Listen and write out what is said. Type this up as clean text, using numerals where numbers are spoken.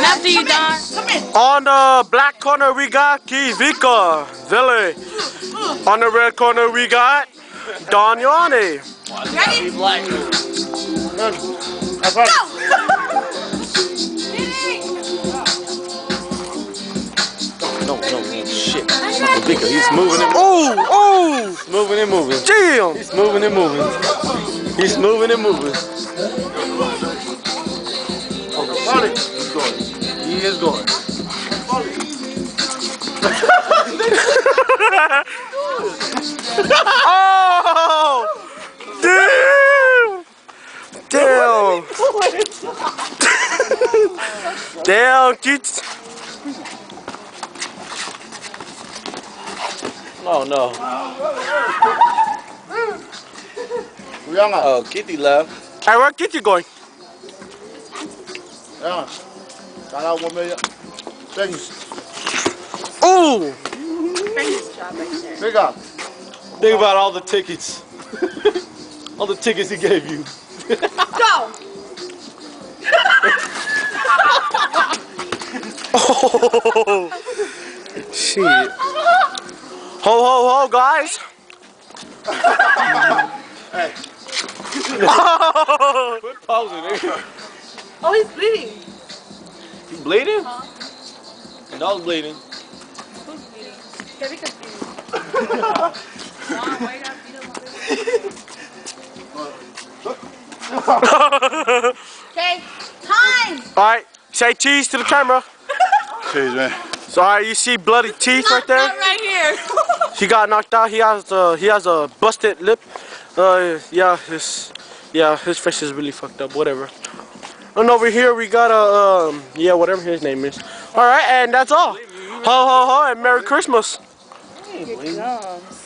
after you, Don. On the black corner we got Kivika Vili. On the red corner we got Don Yoni. Ready? Go! No, shit. Vika, he's moving and He's moving and moving. Damn! He's moving and moving. He's moving and moving. He's going. He is going. Oh! Damn! Damn, kids. Oh no. Oh, Kitty left. Hey, where Kitty going? Yeah. Got out 1 million. Things. Ooh! Big up. Think about all the tickets. All the tickets he gave you. Go! Oh, shit. Ho, guys. Hey. Quit pausing, nigga. Oh, he's bleeding. You bleeding? Dog's bleeding. Who's bleeding? Kevika's bleeding. Okay, time! Alright, say cheese to the camera. Cheese, man. So alright, you see bloody teeth right there? Right here. He got knocked out. He has a busted lip. Yeah, his face is really fucked up. Whatever. And over here we got a whatever his name is. All right, and that's all. Ho ho ho and Merry Christmas. Here it comes.